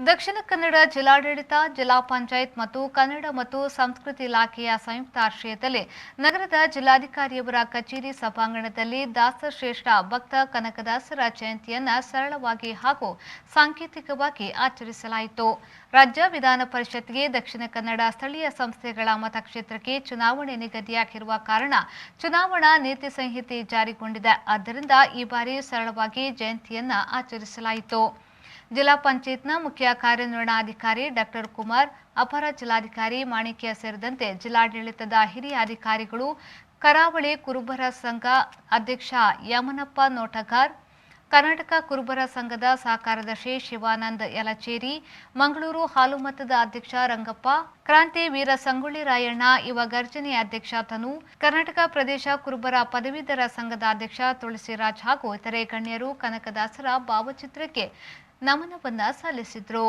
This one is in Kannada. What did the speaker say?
ದಕ್ಷಿಣ ಕನ್ನಡ ಜಿಲ್ಲಾಡಳಿತ, ಜಿಲ್ಲಾ ಪಂಚಾಯತ್ ಮತ್ತು ಕನ್ನಡ ಮತ್ತು ಸಂಸ್ಕೃತಿ ಇಲಾಖೆಯ ಸಂಯುಕ್ತ ಆಶ್ರಯದಲ್ಲಿ ನಗರದ ಜಿಲ್ಲಾಧಿಕಾರಿಯವರ ಕಚೇರಿ ಸಭಾಂಗಣದಲ್ಲಿ ದಾಸಶ್ರೇಷ್ಠ ಭಕ್ತ ಕನಕದಾಸರ ಜಯಂತಿಯನ್ನು ಸರಳವಾಗಿ ಹಾಗೂ ಸಾಂಕೇತಿಕವಾಗಿ ಆಚರಿಸಲಾಯಿತು. ರಾಜ್ಯ ವಿಧಾನ ಪರಿಷತ್ಗೆ ದಕ್ಷಿಣ ಕನ್ನಡ ಸ್ಥಳೀಯ ಸಂಸ್ಥೆಗಳ ಮತಕ್ಷೇತ್ರಕ್ಕೆ ಚುನಾವಣೆ ನಿಗದಿಯಾಗಿರುವ ಕಾರಣ ಚುನಾವಣಾ ನೀತಿ ಸಂಹಿತೆ ಜಾರಿಗೊಂಡಿದೆ. ಆದ್ದರಿಂದ ಈ ಬಾರಿ ಸರಳವಾಗಿ ಜಯಂತಿಯನ್ನು ಆಚರಿಸಲಾಯಿತು. ಜಿಲ್ಲಾ ಪಂಚಾಯತ್ನ ಮುಖ್ಯ ಕಾರ್ಯನಿರ್ವಹಣಾಧಿಕಾರಿ ಡಾಕ್ಟರ್ ಕುಮಾರ್, ಅಪರ ಜಿಲ್ಲಾಧಿಕಾರಿ ಮಾಣಿಕ್ಯ ಸೇರಿದಂತೆ ಜಿಲ್ಲಾಡಳಿತದ ಹಿರಿಯ ಅಧಿಕಾರಿಗಳು, ಕರಾವಳಿ ಕುರುಬರ ಸಂಘ ಅಧ್ಯಕ್ಷ ಯಮನಪ್ಪ ನೋಟಗಾರ್, ಕರ್ನಾಟಕ ಕುರುಬರ ಸಂಘದ ಸಹ ಕಾರ್ಯದರ್ಶಿ ಶಿವಾನಂದ್ ಯಲಚೇರಿ, ಮಂಗಳೂರು ಹಾಲುಮತದ ಅಧ್ಯಕ್ಷ ರಂಗಪ್ಪ, ಕ್ರಾಂತಿ ವೀರ ಸಂಗೊಳ್ಳಿ ರಾಯಣ್ಣ, ಯುವ ಗರ್ಜನೆ ಅಧ್ಯಕ್ಷ ತನು, ಕರ್ನಾಟಕ ಪ್ರದೇಶ ಕುರುಬರ ಪದವೀಧರ ಸಂಘದ ಅಧ್ಯಕ್ಷ ತುಳಸಿರಾಜ್ ಹಾಗೂ ಇತರೆ ಗಣ್ಯರು ಕನಕದಾಸರ ಭಾವಚಿತ್ರಕ್ಕೆ ನಮನವನ್ನ ಸಲ್ಲಿಸಿದರು.